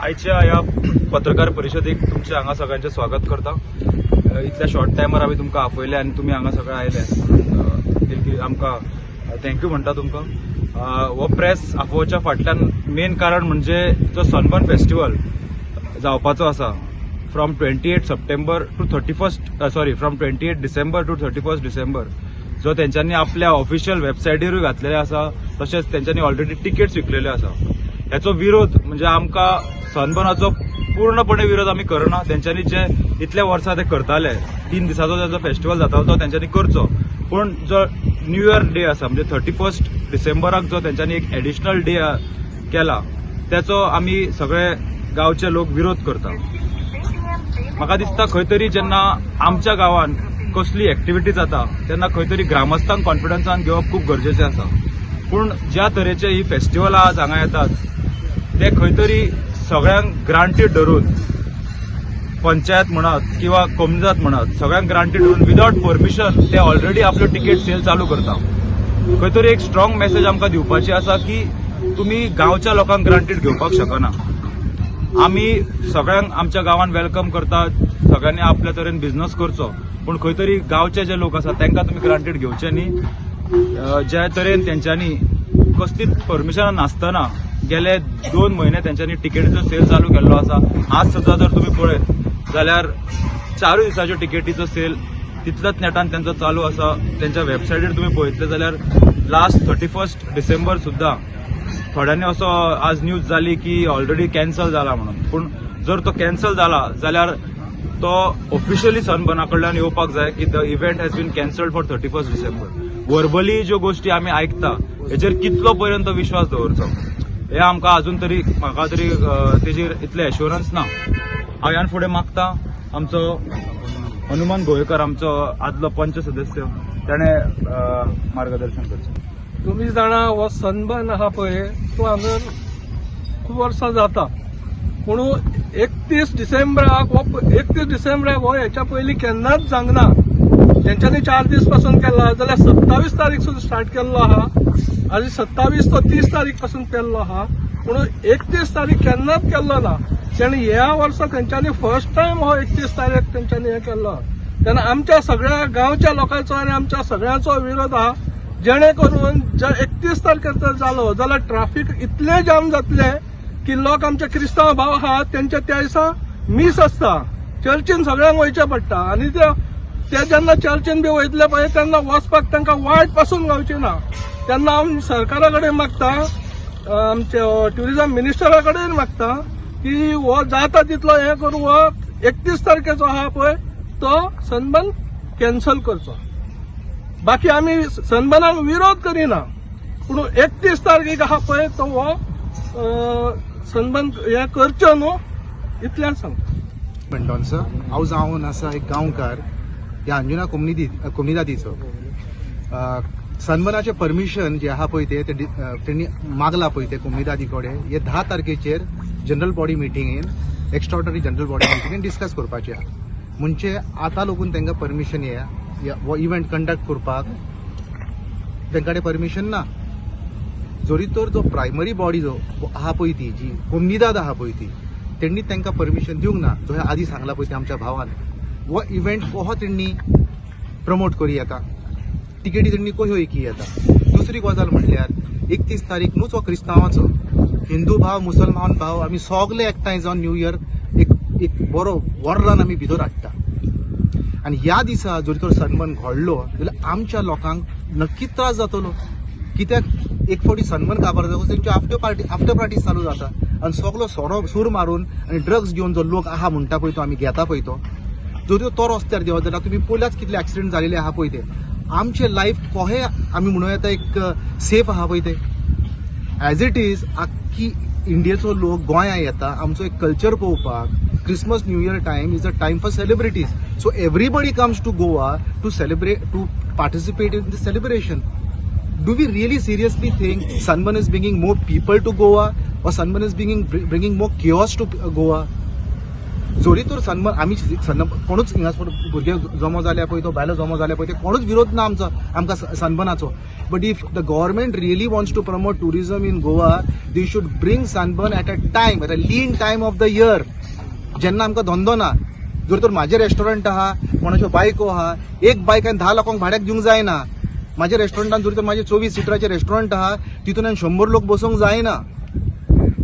आयच्या ह्या पत्रकार परिशदेक तुमचे हांगा सगळ्यांचे स्वागत करता. इतल्या शॉर्ट टायमार आमी तुमकां आपयले आनी तुमी हांगा सगळे आयले आमकां थँक्यू म्हणटा तुमकां. हो प्रेस आफोवच्या फाटल्यान मेन कारण म्हणजे जो सनबर्न फेस्टिवल जावपाचो आसा from 28 September to 31 from 28 December to 31 December जो तेंच्यांनी आपल्या ऑफिशियल वेबसायटीरूय घातलेले आसा, तशेंच तेंच्यांनी ऑलरेडी टिकेट्स विकलेले आसा. ह्याचो विरोध म्हणजे आमकां सनबर्नाचो पूर्णपणे विरोध आमी करना. तेंच्यांनी जे इतल्या वर्सां ते करताले, 3 दिसाचो जो फेस्टिवल जातालो तो तेंच्यांनी करचो, पूण जो न्यू इयर डे आसा म्हणजे 31 डिसेंबराक जो तेंच्यांनी एक एडिशनल डे केला त्याचो आमी सगळे गांवचे लोक विरोध करता. म्हाका दिसता खंय तरी जेन्ना आमच्या गांवांत कसली एक्टिविटी जाता तेन्ना खंय तरी ग्रामस्थांक कॉन्फिडन्सान घेवप खूप गरजेचें आसा. पूण ज्या तरेचे ही फेस्टिवल आज हांगा येतात ते खंय तरी सगळ्यांक ग्रांटेड धरून, पंचायत म्हणत किंवा कोमनिदाद म्हणत सगळ्यांक ग्रांटेड धरून विदाउट परमिशन ते ऑलरेडी आपल्यो टिकेट सेल चालू करता. खंय तरी एक स्ट्रॉंग मेसेज आमकां दिवपाची आसा की तुमी गांवच्या लोकांक ग्रांटेड घेवपाक शकना. आमी सगळ्यांक आमच्या गांवांत वेलकम करतात, सगळ्यांनी आपल्या तरेन बिझनस करचो, पूण खंय तरी गांवचे जे लोक आसा तांकां तुमी ग्रांटेड घेवचे न्ही. ज्या तरेन तेंच्यांनी कसलीच परमिशन नासतना गेले 2 म्हयने तेंच्यांनी टिकेटीचो सेल चालू केल्लो आसा. आज सुद्धा जर तुम्ही पळयत जाल्यार 4 दिसाच्यो टिकेटीचो सेल तितल्याच नेटान तेंचो चालू आसा. तेंच्या वेबसायटीर तुम्ही पळयतले जाल्यार लास्ट 31 डिसेंबर सुद्धा थोड्यांनी असो आज न्यूज जाली की ऑलरेडी कॅन्सल जाला म्हणून. पूण जर तो कॅन्सल जाला जाल्यार तो ऑफिशियली सनबर्ना कडल्यान येवपाक जाय की the event has been cancelled for 31 December. Verbally ज्यो गोष्टी आमी आयकता हेचेर कितलो पर्यंत विश्वास दवरचो हे आमकां अजून तरी म्हाका तरी तेजेर इतले एश्युरन्स ना. हांव ह्यान फुडें मागता आमचो हनुमान गोयेकर आमचो आदलो पंच सदस्य ताणें मार्गदर्शन करचें. तुम्ही जाणा हो सनबर्न आहा पळय तो हांगा खूब वर्सां जाता, पूण 31 डिसेंबराक हो हेच्या पयलीं केन्नाच जावंक ना. तेंच्यांनी 4 दीस पासून केला जाल्यार 27 तारीख सुद्धा स्टार्ट केल्लो आहा आनी 27 तो 30 तारीख पासून केल्लो आहा, पूण 31 तारीख केन्नाच केल्लो ना. तेणी ह्या वर्सा तेंच्यांनी फर्स्ट टायम हो 31 तारीख तेंच्यांनी हे केल्लो. तेन्ना आमच्या सगळ्या गांवच्या लोकांचो आनी आमच्या सगळ्यांचो विरोध आहा. जेणे करून जर 31 तारखेर जर जालो जाल्यार ट्राफीक इतले जाम जातले की लोक आमचे क्रिस्तांव भाव आहात तेंचे त्या दिसा मीस आसता, चर्चीन सगळ्यांक वयचें पडटा आनी ते जेन्ना चर्चीन बी वयतले पळय तेन्ना वचपाक तांकां वाट पासून गावची ना. तेन्ना हांव सरकारा कडेन मागता, आमचे ट्युरिझम मिनिस्टरा कडेन मागता की हो जाता तितलो हे करून हो 31 तारखेचो आहा पळय तो सनबर्न कॅन्सल करचो. बाकी आमी सनबर्नाक विरोध करिना, पूण 31 तारखेक आहा पळय तो हो सनबर्न हे करचो न्हू इतल्याच सांगता. म्हणटोनसो हांव जावन आसा एक गांवकार ह्या अंजुना कोमनिदादीचो. सनबर्नाचें परमिशन जे आहा पळय ते तेणी मागला पळय ते कोमनिदादी कडेन हे 10 तारखेचेर जनरल बॉडी मिटिंगेन एक्स्ट्रॉर्डनरी जनरल बॉडी मिटिंगेन डिस्कस करपाचें आहा. म्हणजे आतां लागून तांकां परमिशन हो इव्हेंट कंडक्ट करपाक तांचे कडेन परमिशन ना. जरी तर जो प्रायमरी बॉडी जो आहा पळय ती जी कोमनिदाद आहा पळय ती तेणी तांकां परमिशन दिवंक ना. जो हे आदीं सांगला पळय ते आमच्या भावान हो इव्हेंट कहो तेणी प्रमोट करी येता, टिकेटी तेणी कह्यो एकी येता. दुसरी गजाल म्हटल्यार 31 तारीख न्हूच हो क्रिस्तांवाचो, हिंदू भाव मुसलमान भाव आमी सगळे एकठांय जावन न्यू इयर एक बरो वर्रान आमी भितर हाडटा. आनी ह्या दिसा जरी तर सनबर्न घडलो जाल्यार आमच्या लोकांक नक्कीच त्रास जातलो. कित्याक एक फावटी सनबर्न काबार जातकच तेंच्यो आफ्टर पार्टीज चालू जाता आनी सगळो सूर मारून आनी ड्रग्स घेवन जो लोक आहा म्हणटा पळय तो आमी घेता पळय तो तो रस्त्यार देवत जाल्यार तुमी पयल्याच कितले एक्सिडेंट जालेले आहा पळय ते. आमचे लायफ कहे आमी म्हणूं येता एक सेफ आहा पळय ते. एज इट इज आख्खी इंडियेचो लोक गोंयां येता आमचो एक कल्चर पळोवपाक. Christmas, New Year time is a time for celebrities. So everybody comes to Goa to celebrate, to participate in the celebration. Do we really seriously think Sunburn is bringing more people to Goa or Sunburn is bringing more chaos to Goa? जोरी तर sunburn आमी कोणूच हिंगासर भुरगे जमो जाल्या पळय तो बायलो जमो जाल्या पळय ते कोणूच विरोध ना आमकां सनबर्नाचो but if the government really wants to promote tourism in Goa they should bring Sunburn at a lean time of the year जेन्ना आमकां धंदो ना जर तर म्हाजे रेस्टॉरंट आहा कोणाच्यो बायको आहा एक बायक हांवें 10 लोकांक भाड्याक दिवंक जायना माझ्या रेस्टॉरंटात जर तर माझे 24 सिटराचे रेस्टॉरंट आहा तितून 100 लोक बसूंक जायना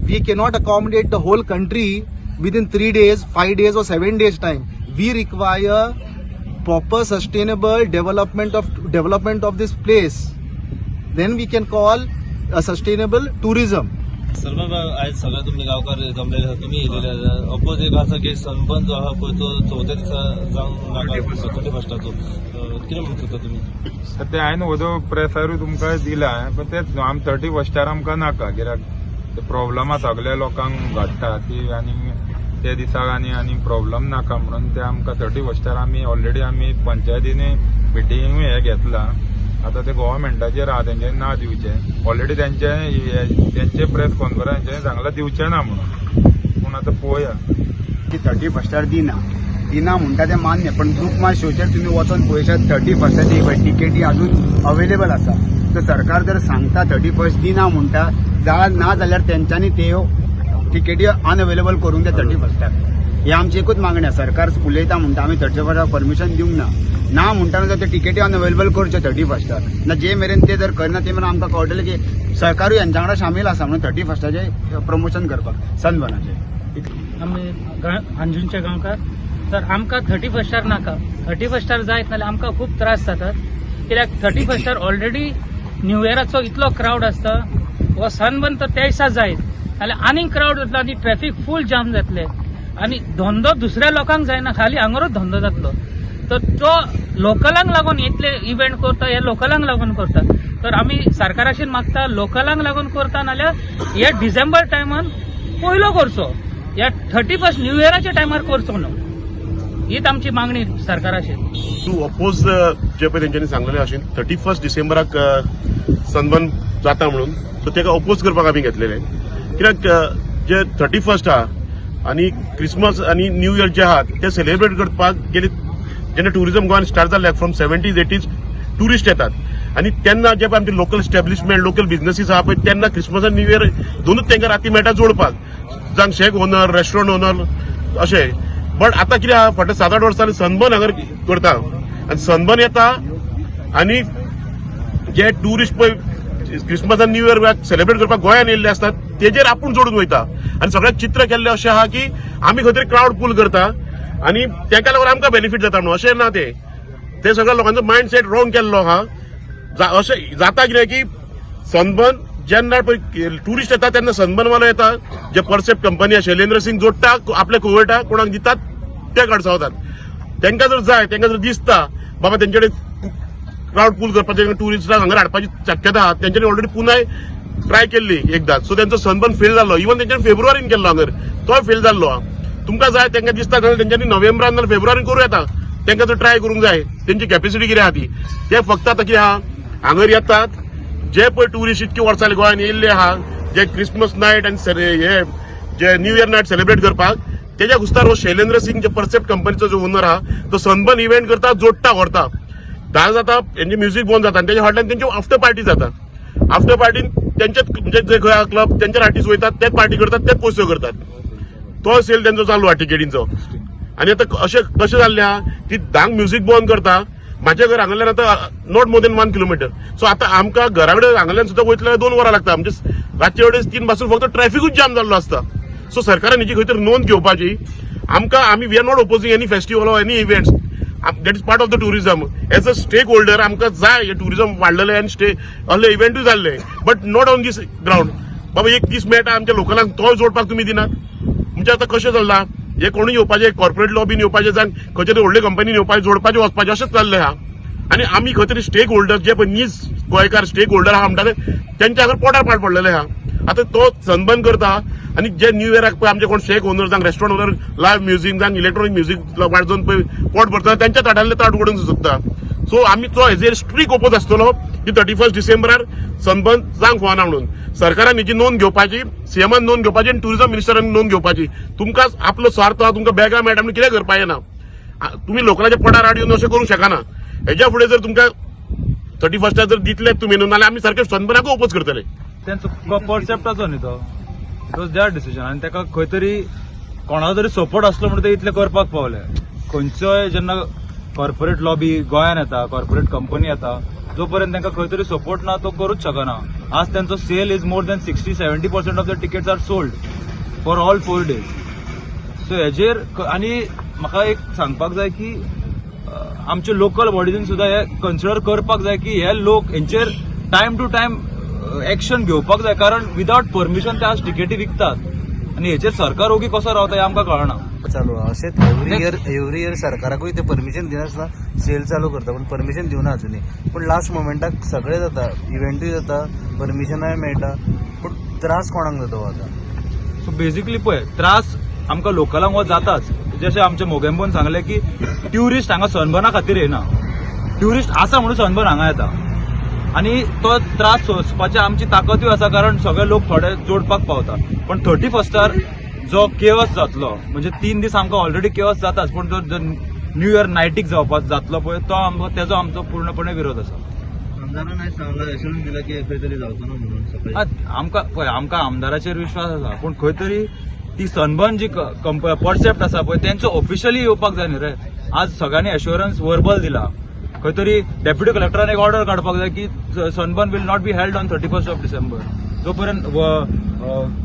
we cannot accommodate the whole country within 3 days, 5 days or 7 days time. We require proper sustainable development of this place. Then we can call a sustainable tourism. सर्व आज सगळं तुम्ही गावकार जमलेले आहात तुम्ही येलेले अपोज एक आसा की सनबर्न जो आहा पळय तो 4थ्या दिसा जावंक नाका 31 कितें म्हणटा तुम्ही ते हांवें वदो प्रेसारूय तुमकां दिला पण ते आम 31 आमकां नाका कित्याक ते प्रॉब्लमां सगळ्या लोकांक घडटा ती आनी ते दिसाक आनी प्रॉब्लम नाका म्हणून ते आमकां 31 आमी ऑलरेडी आमी पंचायतीने मिटिंगूय हे घेतला आता ते गव्हर्मेंटाचेर आहा तेंचे ना दिवचे ऑलरेडी त्यांचे प्रेस कॉन्फरन्स सांगला दिवचे ना म्हणून पूण आता पळोवया की 31 दिना म्हणटा ते मान्य पण ग्रुप माय शोचेर तुम्ही वचून पळयशात 31 टिकेटी अजून अवेलेबल आसा तर सरकार जर सांगता 31 दिना म्हणटा ना जाल्यार तेंच्यांनी ते टिकेटी अनअवेलेबल करून द्या 31 हे आमची एकूच मागणी आहे सरकार उलयता म्हणटा आमी 31 परमिशन दिवंक ना म्हणटाना जर ते टिकेटी अनअवेलेबल करच्यो 31 ना जे मेरेन ते जर करना ते मेरेन आमकां कळटलें की सरकारूय यांच्या वांगडा शामील आसा म्हणून 31 प्रमोशन करपाक सनबर्नाचें आमी अंजुनचे गांवकार तर आमकां 31 नाका 31 जायत नाल्यार आमकां खूब त्रास जातात कित्याक 31 ऑलरेडी न्यू इयराचो इतलो क्रावड आसता वो सनबर्न तर त्या दिसा जायत नाल्यार आनीक क्रावड जातलो आनी ट्रॅफिक फूल जाम जातले आनी धंदो दुसऱ्या लोकांक जायना खाली हांगारूच धंदो जातलो तर तो लोकलांक लागून इतले इव्हेंट करता हे लोकलांक लागून करता तर आमी सरकाराशीन मागता लोकलांक लागून करता नाल्यार हे डिसेंबर टायमान पयलो करचो या 31 न्यू इयराच्या टायमार करचो न्हू हीच आमची मागणी सरकाराशीन टू अपोज जे पळय तेंच्यांनी सांगलेले अशें 31 डिसेंबराक सनबर्न जाता म्हणून सो तेका अपोज करपाक आमी घेतलेले कित्याक जे 31 आहा आनी क्रिसमस आनी न्यू इयर जे आहा ते सेलिब्रेट करपाक गेले जेन्ना टुरिझम गोंयान स्टार्ट जाल्ले फ्रॉम 70s 80s टुरिस्ट येतात आनी तेन्ना जे पळय आमचे लोकल एस्टॅब्लिशमेंट लोकल बिझनेसीस आहा पळय तेन्ना क्रिसमस आनी न्यू इयर दोनूच तेंका राती मेळटा जोडपाक जावं शेक ओनर रेस्टॉरंट ओनर अशें बट आतां कितें आहा फाटल्या 7-8 वर्सांनी सनबर्न हांगर करता आनी सनबर्न येता आनी जे टुरिस्ट पळय क्रिसमस आनी न्यू इयर सेलिब्रेट करपाक गोंयान येयल्ले असतात तेजेर आपूण जोडून वयता आनी सगळ्याक चित्र केल्लें अशें आहा की आमी खंय तरी क्रावड पूल करता आनी तेका लागून आमकां बेनिफीट जाता म्हणून अशें ना ते सगळ्या लोकांचो मायंड सेट रॉंग केल्लो आहा अशें जाता कितें की सनबर्न जेन्ना पळय टुरिस्ट येता तेन्ना सनबर्न वालो येता जे परसेप्ट कंपनी आहा शैलेंद्र सिंग जोडटा आपल्या कोविडा कोणाक दितात ते कडसावतात तेंकां जर जाय तेंकां जर दिसता बाबा तेंचे कडेन क्रावड पूल करपाचें टुरिस्टांक हांगा हाडपाची शक्यता आहा तेंच्यांनी ऑलरेडी पुनाय ट्राय केल्ली एकदां सो तेंचो सनबर्न फेल जाल्लो इवन तेंच्यांनी फेब्रुवारीन केल्लो हांगर तोय फेल जाल्लो आहा तुमकां जाय तेंकां दिसता जाल्यार तेंच्यांनी नोव्हेंबरान नाल्यार फेब्रुवारीन करूं येता तेंकां जर ट्राय करूंक जाय तेंची कॅपेसिटी कितें आहा ती ते फक्त आतां कितें आहा हांगर येतात जे पळय टुरिस्ट इतके वर्सां गोंयान येयल्ले आहा जे क्रिसमस नायट आनी हे जे न्यू इयर नायट सेलिब्रेट करपाक तेज्या घुस्तार हो शैलेंद्र सिंग जे परसेप्ट कंपनीचो जो ओनर आहा तो सनबर्न इव्हेंट करता जोडटा व्हरता धा जाता तेंचे म्युझिक बंद जाता आनी तेच्या फाटल्यान तेंची आफ्टर पार्टी जाता आफ्टर पार्टीन तेंचेच म्हणजे जे खंय क्लब तेंचे आर्टिस्ट वयतात तेच पार्टी करतात तेच पयसो करतात तो सेल तेंचो चालू आहा टिकेटींचो आनी आतां अशें कशें जाल्लें आहा की धांक म्युझिक बंद करता म्हाजें घर हांगाल्यान आतां not more than 1 kilometre so आतां आमकां घरा कडेन हांगाल्यान सुद्दां वयतले 2 वरां लागता म्हणजे रातचे वेळेस 3 पासून फक्त ट्रॅफिकूच जाम जाल्लो आसता सो सरकारान हेची खंय तरी नोंद घेवपाची आमी we are not opposing any festival or any events that is part of the tourism as a stakeholder आमकां जाय हे टुरिझम वाडलेलें आनी असले इव्हेंटूय जाल्ले but not on this ground बाबा एक दीस मेळटा आमच्या लोकलांक तो जोडपाक तुमी दिनात म्हणजे आतां कशें चल्लां हे कोणूय येवपाचें कॉर्पोरेट लॉबीन येवपाचें जावं खंय तरी व्हडले कंपनीन येवपाचें जोडपाचें वचपाचें अशेंच जाल्लें आहा आनी आमी खंय तरी स्टेक होल्डर जे पळय नीज गोंयकार स्टेक होल्डर आहा म्हणटा ते तेंच्या हांगर पोटार पाड पडलेले आहा आतां तो सनबर्न करता आनी जे न्यू इयराक पळय आमचे कोण शेक ओनर जावं रेस्टॉरंट ओनर लायव्ह म्युझिक जावं इलेक्ट्रॉनिक म्युझिक वाजोवन पळय पोट भरता तेंच्या ताटांतले ताट उडोवन सुकता सो आमी तो हेजेर स्ट्रीक ओपोज आसतलो की 31 डिसेंबरार सनबर्न जावंक फावना म्हणून सरकारान हेची नोंद घेवपाची, सीएमान नोंद घेवपाची आणि टुरिझम मिनिस्टरांनी नोंद घेवपाची. तुमकां आपलो स्वार्थ आहा, तुमकां बॅगा मेळटा म्हणून कितें करपा येना. तुम्ही लोकांच्या पडार आड येवन अशें करूंक शकना. हेच्या फुडें जर तुमकां 31 जर दितले तुमी न्हू, जाल्यार आमी सारके सनबर्नाक ओपोज करतले. त्यांचो कॉन्सेप्ट आसो न्ही तो. इट वॉज देअर डिसिजन आनी ताका खंय तरी कोणाचो तरी सपोर्ट आसलो म्हणून ते इतले करपाक पावले. खंयचोय जेन्ना कॉर्पोरेट लॉबी गोंयांत येता, कॉर्पोरेट कंपनी येता, जो पर्यंत तांकां खंय तरी सपोर्ट ना तो करूच शकना. आज त्यांचो sale is more than 60-70% of the tickets are sold for all 4 days. So हेजेर आनी म्हाका एक सांगपाक जाय की आमचे लोकल बॉडीजन सुद्दां हे कन्सिडर करपाक जाय की हे लोक हेंचेर टायम टू टायम एक्शन घेवपाक जाय. कारण विदाउट परमिशन ते आज टिकेटी विकतात आनी हेचेर सरकार ओगी कसो रावता हें आमकां कळना. चालू अशेंच एव्हरी इयर सरकाराकूय ते परमिशन दिनासतना सेल चालू करता, पण परमिशन दिवना अजुनी. पण लास्ट मोमेंटाक सगळें जाता, इव्हेंटूय जाता, परमिशनाय मेळटा, पूण त्रास कोणाक जाता आता. सो बेसिकली पळय त्रास आमकां लोकलांक हो जाताच. जशें आमचे मोगेंबोन सांगलें की ट्युरिस्ट हांगा सनबर्ना खातीर येना, ट्युरिस्ट आसा म्हणून सनबर्न हांगा येता. आनी तो त्रास सोंसपाची आमची ताकदूय आसा, कारण सगळे लोक थोडे जोडपाक पावता. पण 31स्टार जो केवस जातलो, म्हणजे 3 दीस आमकां ऑलरेडी केवस जाताच, पण जो न्यू इयर नायटीक जावपाक जातलो पळय तो तेजो आमचो पूर्णपणे विरोध आसा. आमदारान आयज सांगला, एश्युरन्स दिला की खंय तरी जावचो ना म्हणून सकाळी. आमकां आमदाराचेर विश्वास आसा, पूण खंय तरी ती सनबर्न जी कॉन्सेप्ट आसा पळय तेंचो ऑफिशियली येवपाक जाय न्ही रे. आज सगळ्यांनी एश्युरन्स वर्बल दिला. खंय तरी डेप्युटी कलेक्टरान एक ऑर्डर काडपाक जाय की sunburn will not be held on 31 December. जोपर्यंत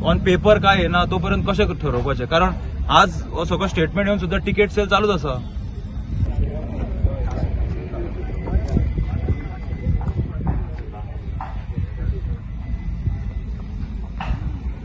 ऑन पेपर काय येना तोपर्यंत कशें ठरवपाचें. कारण आज हो सगळो स्टेटमेंट येवन सुद्दां टिकेट सेल चालूच आसा.